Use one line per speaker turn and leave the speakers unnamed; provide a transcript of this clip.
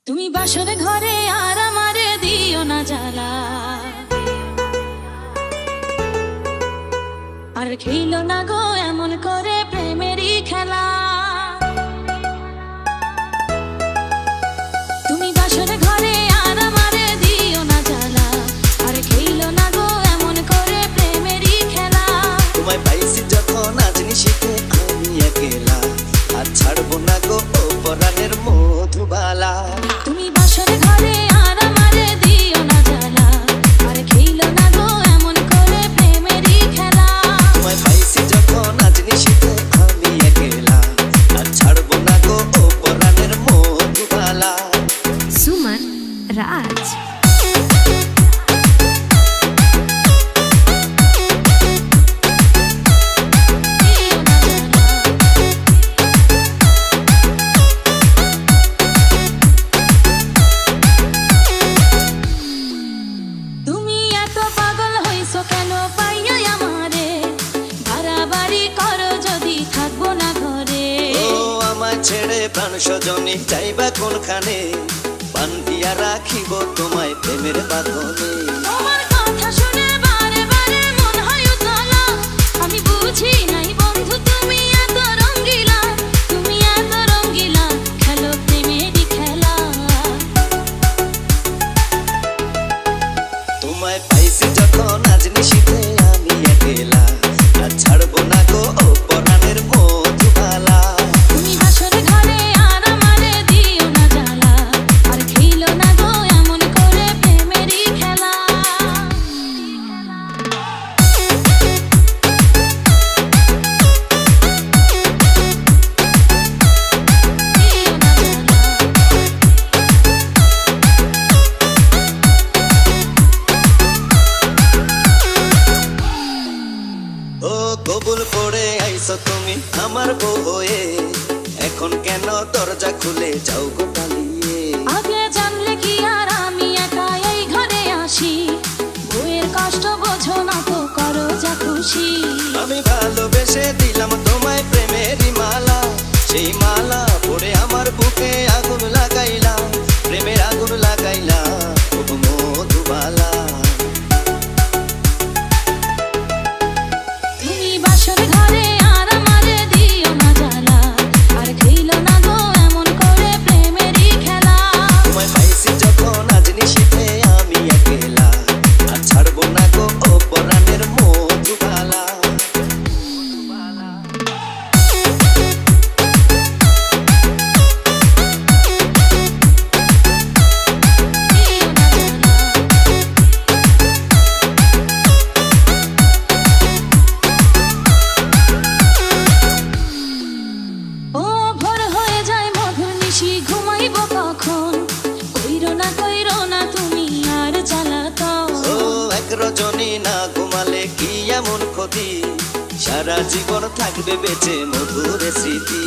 তুমি বাসর ঘরে আর আমারে দিও না জ্বালা, আর খেলো না গো এমন করে প্রেমেরই খেলা। তুমি বাসর ঘরে আর আমারে দিও না জ্বালা, আর খেলো না গো এমন করে প্রেমেরই খেলা।
তোমায় পাইছি যখন আজ নিশিতে আমি একলা, আর ছাড়বো না গো ও পরাণের মধুবালা।
তুমি বাসর ঘরে আর আমারে দিও না জ্বালা, আর খেলো না গো এমন করে প্রেমেরই খেলা।
তোমায় পাইছি যখন আজ নিশিতে আমি একলা, আর ছাড়বো না গো ও পরাণের মধুবালা।
সুমন রাজ।
তুমি এত পাগল হইছো কেন পাইয়া আমারে, বাড়াবাড়ি করো যদি থাকবো না ঘরে।
ও আমায় ছেড়ে প্রাণ স্বজনী যাইবা কোনখানে, বান্ধিয়া রাখিব তোমায় প্রেমের বাঁধনে।
তোমার কথা শুনে বারে বারে মন হয় উতলা, আমি বুঝি নাই বন্ধু তুমি এত রঙ্গিলা, তুমি এত রঙ্গিলা, খেলো প্রেমেরই খেলা।
তোমায় পাইছি যখন আজ নিশিতে আমি একলা, আর ছাড়বো না গো ও পরাণের মধুবালা।
তুমি বাসর ঘরে আর আমারে দিও না জ্বালা, আর খেলো না গো এমন করে প্রেমেরই খেলা।
ও কবুল করে আইছো তুমি আমার বউ হয়ে, এখন কেন দরজা খুলে যাও গো পালিয়ে।
আগে জানলে কি আর আমি একা এই ঘরে আসি, বউয়ের কষ্ট বোঝো না তো করো যা খুশি।
আমি ভালোবেসে দিলাম তোমায় প্রেমেরই মালা, সেই মালা পরে আমার বুকে আগুন লাগাইলা, প্রেমের আগুন লাগাইলা ও মধুবালা।
তুমি বাসর ঘরে আর আমারে দিও না জ্বালা, আর খেলো না গো এমন করে প্রেমেরই খেলা।
তোমায় পাইছি যখন আজ নিশিতে আমি একলা, আর ছাড়বো না গো ও পরাণের মধুবালা।
ও ভোর হয়ে যায় মধুর নিশি, ঘুমাইব কখন, কইরো না তুমি আর জ্বালাতন।
ও এক রজনী না ঘুমালে কি এমন ক্ষতি, সারা জীবন থাকবে বেঁচে মধুর স্মৃতি।